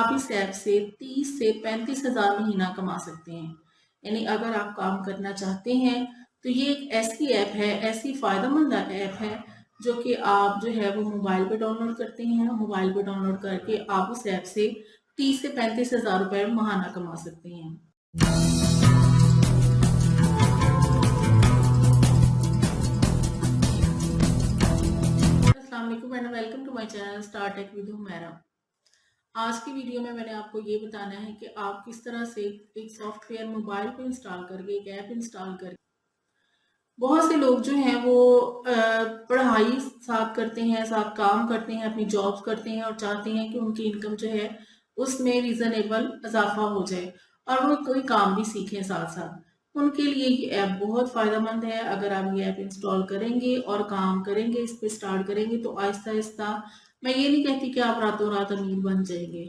आप इस ऐप से 30 से 35 हज़ार महीना कमा सकते हैं। यानी अगर आप काम करना चाहते हैं तो ये एक ऐसी ऐप है, ऐसी फ़ायदेमंद ऐप है जो कि आप जो है वो मोबाइल पे डाउनलोड करते हैं। मोबाइल पे डाउनलोड करके आप उस ऐप से 30 से 35 हज़ार रुपये महाना कमा सकते हैं। अस्सलाम वालेकुम and welcome to my channel star tech with Humaira. आज की वीडियो में मैंने आपको ये बताना है कि आप किस तरह से एक सॉफ्टवेयर मोबाइल पे इंस्टॉल करके, एक ऐप इंस्टॉल करके, बहुत से लोग जो हैं वो पढ़ाई साथ करते हैं, साथ काम करते हैं, अपनी जॉब्स करते हैं और चाहते हैं कि उनकी इनकम जो है उसमें रीज़नेबल इजाफा हो जाए और वो कोई काम भी सीखें साथ साथ। उनके लिए ये ऐप बहुत फ़ायदेमंद है। अगर आप ये ऐप इंस्टॉल करेंगे और काम करेंगे, इस पर स्टार्ट करेंगे तो आहिस्ता आहिस्ता, मैं ये नहीं कहती कि आप रातों रात अमीर बन जाएंगे।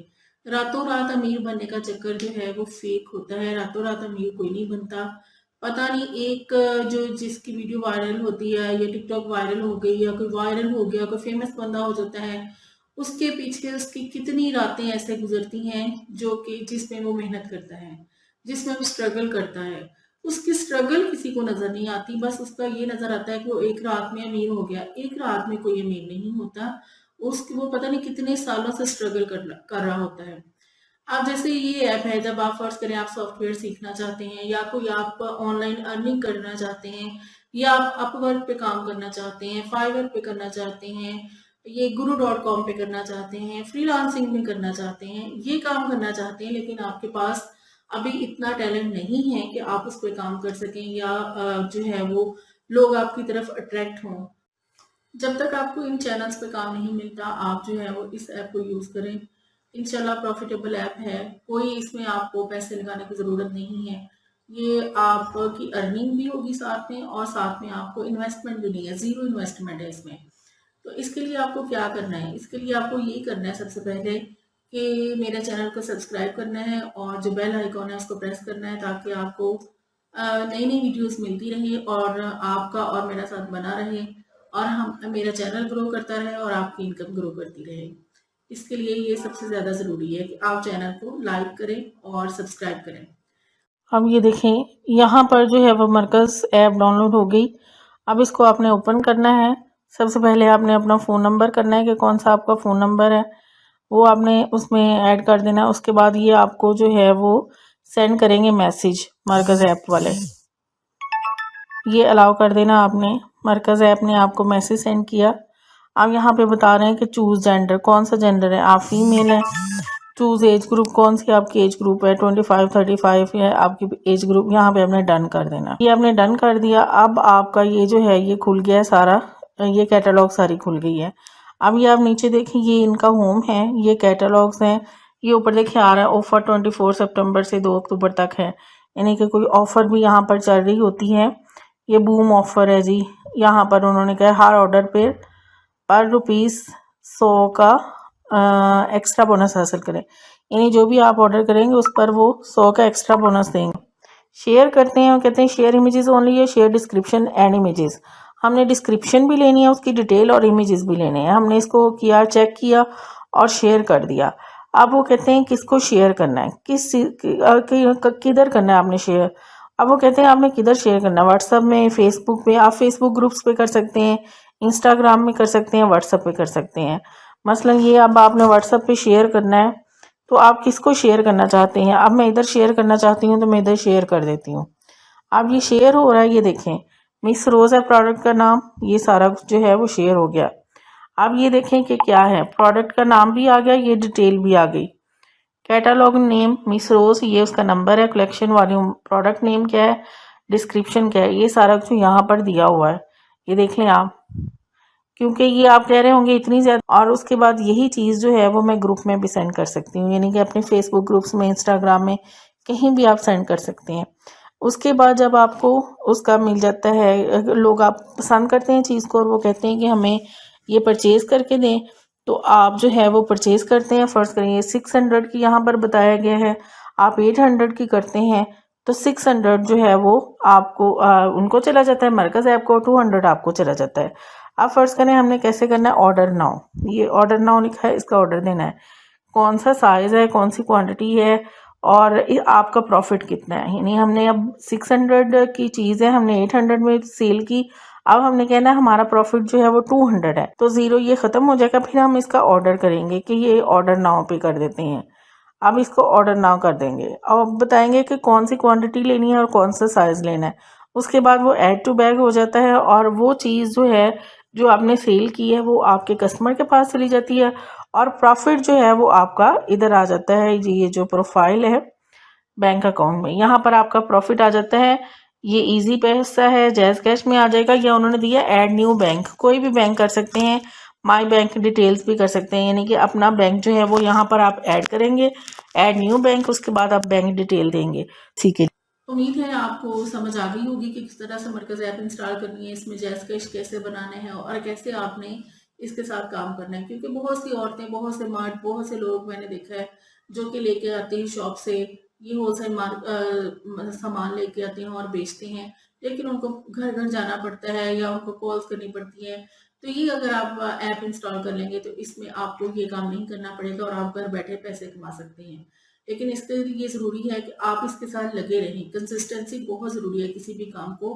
रातों रात अमीर बनने का चक्कर जो है वो फेक होता है। रातों रात अमीर कोई नहीं बनता। पता नहीं एक जो जिसकी वीडियो वायरल होती है या टिकटॉक वायरल हो गई या कोई वायरल हो गया, कोई फेमस बंदा हो जाता है, उसके पीछे उसकी कितनी रातें ऐसे गुजरती हैं जो कि जिसमें वो मेहनत करता है, जिसमें वो स्ट्रगल करता है। उसकी स्ट्रगल किसी को नजर नहीं आती, बस उसका ये नजर आता है कि वो एक रात में अमीर हो गया। एक रात में कोई अमीर नहीं होता। उसकी वो पता नहीं कितने सालों से स्ट्रगल कर रहा होता है। अब जैसे ये ऐप है, जब आप फर्ज करें आप सॉफ्टवेयर सीखना चाहते हैं या कोई आप ऑनलाइन अर्निंग करना चाहते हैं या आप अपवर्क पे काम करना चाहते हैं, फाइवर पे करना चाहते हैं, ये guru.com पे करना चाहते हैं, फ्रीलांसिंग में करना चाहते हैं, ये काम करना चाहते हैं, लेकिन आपके पास अभी इतना टैलेंट नहीं है कि आप उस पर काम कर सकें या जो है वो लोग आपकी तरफ अट्रैक्ट हों। जब तक आपको इन चैनल्स पे काम नहीं मिलता, आप जो है वो इस ऐप को यूज़ करें। इंशाल्लाह प्रॉफिटेबल ऐप है। कोई इसमें आपको पैसे लगाने की ज़रूरत नहीं है। ये आपकी अर्निंग भी होगी साथ में और साथ में आपको इन्वेस्टमेंट भी नहीं है, ज़ीरो इन्वेस्टमेंट है इसमें। तो इसके लिए आपको क्या करना है? इसके लिए आपको यही करना है सबसे पहले कि मेरे चैनल को सब्सक्राइब करना है और जो बेल आइकॉन है उसको प्रेस करना है ताकि आपको नई नई वीडियोस मिलती रहे और आपका और मेरा साथ बना रहे और हम मेरा चैनल ग्रो करता रहे और आपकी इनकम ग्रो करती रहे। इसके लिए ये सबसे ज़्यादा ज़रूरी है कि आप चैनल को लाइक करें और सब्सक्राइब करें। अब ये देखें, यहाँ पर जो है वो मरकज़ ऐप डाउनलोड हो गई। अब इसको आपने ओपन करना है। सबसे पहले आपने अपना फ़ोन नंबर करना है कि कौन सा आपका फ़ोन नंबर है, वो आपने उसमें ऐड कर देना है। उसके बाद ये आपको जो है वो सेंड करेंगे मैसेज, मरकज़ ऐप वाले। ये अलाउ कर देना आपने। मरकज़ ऐप ने आपको मैसेज सेंड किया। अब यहाँ पे बता रहे हैं कि चूज़ जेंडर, कौन सा जेंडर है, आप फीमेल हैं। चूज़ एज ग्रुप, कौन सी आपकी एज ग्रुप है, 25 35 है आपकी एज ग्रुप। यहाँ पे आपने डन कर देना। ये आपने डन कर दिया। अब आपका ये जो है ये खुल गया है सारा, ये कैटलॉग सारी खुल गई है। अब ये आप नीचे देखें, ये इनका होम है, ये कैटलॉग्स हैं। ये ऊपर देखिए आ रहा है ऑफर 24 सितंबर से 2 अक्टूबर तक है, यानी कि कोई ऑफर भी यहाँ पर चल रही होती है। ये बूम ऑफर है जी। यहाँ पर उन्होंने कहा हर ऑर्डर पर ₹100 का एक्स्ट्रा बोनस हासिल करें, यानी जो भी आप ऑर्डर करेंगे उस पर वो 100 का एक्स्ट्रा बोनस देंगे। शेयर करते हैं और कहते हैं शेयर इमेजेस ओनली है, शेयर डिस्क्रिप्शन एंड इमेजेस। हमने डिस्क्रिप्शन भी लेनी है, उसकी डिटेल और इमेजेस भी लेने हैं। हमने इसको किया, चेक किया और शेयर कर दिया। अब वो कहते हैं किसको शेयर करना है, किधर करना है आपने शेयर। अब वो कहते हैं आपने किधर शेयर करना है, व्हाट्सएप में, फेसबुक पे। आप फेसबुक ग्रुप्स पे कर सकते हैं, इंस्टाग्राम में कर सकते हैं, व्हाट्सएप पे कर सकते हैं। मसलन ये अब आपने व्हाट्सएप पे शेयर करना है तो आप किसको शेयर करना चाहते हैं। अब मैं इधर शेयर करना चाहती हूँ तो मैं इधर शेयर कर देती हूँ। अब ये शेयर हो रहा है, ये देखें, मिस रोज है प्रोडक्ट का नाम, ये सारा जो है वो शेयर हो गया। अब ये देखें कि क्या है, प्रोडक्ट का नाम भी आ गया, ये डिटेल भी आ गई। कैटालॉग नेम मिस रोज, ये उसका नंबर है, कलेक्शन वॉल्यूम, प्रोडक्ट नेम क्या है, डिस्क्रिप्शन क्या है, ये सारा कुछ यहाँ पर दिया हुआ है। ये देख लें आप, क्योंकि ये आप कह रहे होंगे इतनी ज़्यादा। और उसके बाद यही चीज़ जो है वो मैं ग्रुप में भी सेंड कर सकती हूँ, यानी कि अपने फेसबुक ग्रुप्स में, इंस्टाग्राम में, कहीं भी आप सेंड कर सकते हैं। उसके बाद जब आपको उसका मिल जाता है, लोग आप पसंद करते हैं चीज़ को और वो कहते हैं कि हमें ये परचेज़ करके दें, तो आप जो है वो परचेज़ करते हैं। फ़र्ज़ करें 600 की यहाँ पर बताया गया है, आप 800 की करते हैं तो 600 जो है वो आपको उनको चला जाता है, मरकज़ ऐप को 200 आपको चला जाता है। अब फ़र्ज़ करें हमने कैसे करना है, ऑर्डर नाउ, ये ऑर्डर नाउ लिखा है, इसका ऑर्डर देना है। कौन सा साइज़ है, कौन सी क्वांटिटी है और आपका प्रॉफिट कितना है। यानी हमने अब 600 की चीज़ है, हमने 800 में सेल की, अब हमने कहना है हमारा प्रॉफिट जो है वो 200 है, तो ज़ीरो ये ख़त्म हो जाएगा। फिर हम इसका ऑर्डर करेंगे कि ये ऑर्डर नाउ पे कर देते हैं। अब इसको ऑर्डर नाउ कर देंगे। अब बताएंगे कि कौन सी क्वांटिटी लेनी है और कौन सा साइज़ लेना है। उसके बाद वो ऐड टू बैग हो जाता है और वो चीज़ जो है जो आपने सेल की है वो आपके कस्टमर के पास चली जाती है और प्रॉफिट जो है वो आपका इधर आ जाता है जी। ये जो प्रोफाइल है बैंक अकाउंट में, यहाँ पर आपका प्रॉफिट आ जाता है। ये इजी पैसा है, जैज़ कैश में आ जाएगा, या उन्होंने दिया ऐड न्यू बैंक, कोई भी बैंक कर सकते हैं, माई बैंक डिटेल्स भी कर सकते हैं, यानी कि अपना बैंक जो है वो यहाँ पर आप ऐड करेंगे, ऐड न्यू बैंक, उसके बाद आप बैंक डिटेल देंगे। ठीक है, उम्मीद है आपको समझ आ गई होगी कि किस तरह से मरकज़ ऐप इंस्टॉल करनी है, इसमें जैज़ कैश कैसे बनाने हैं और कैसे आपने इसके साथ काम करना है। क्योंकि बहुत सी औरतें, बहुत से मर्द, बहुत से लोग मैंने देखा है जो कि लेके आते हैं शॉप से, ये होलसेल सामान लेके आते हैं और बेचते हैं, लेकिन उनको घर घर जाना पड़ता है या उनको कॉल्स करनी पड़ती है। तो ये अगर आप ऐप इंस्टॉल कर लेंगे तो इसमें आपको ये काम नहीं करना पड़ेगा और आप घर बैठे पैसे कमा सकते हैं। लेकिन इसके लिए ज़रूरी है कि आप इसके साथ लगे रहें। कंसिस्टेंसी बहुत ज़रूरी है किसी भी काम को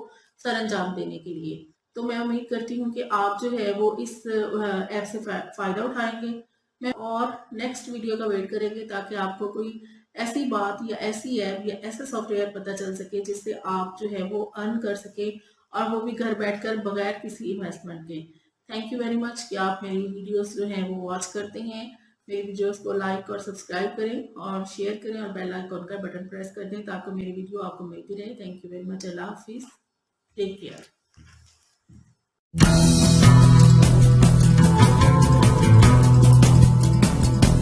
सर अंजाम देने के लिए। तो मैं उम्मीद करती हूँ कि आप जो है वो इस ऐप से फ़ायदा उठाएंगे। मैं और नेक्स्ट वीडियो का वेट करेंगे ताकि आपको कोई ऐसी बात या ऐसी ऐप या ऐसा सॉफ्टवेयर पता चल सके जिससे आप जो है वो अर्न कर सके और वो भी घर बैठकर बगैर किसी इन्वेस्टमेंट के। थैंक यू वेरी मच कि आप मेरी वीडियोस जो हैं वो वॉच करते हैं। मेरी वीडियोस को लाइक और सब्सक्राइब करें और शेयर करें और बेल आइकॉन का बटन प्रेस कर दें ताकि मेरी वीडियो आपको मिलती रहे। Thank you very much. अल्लाह हाफिज़। Take care.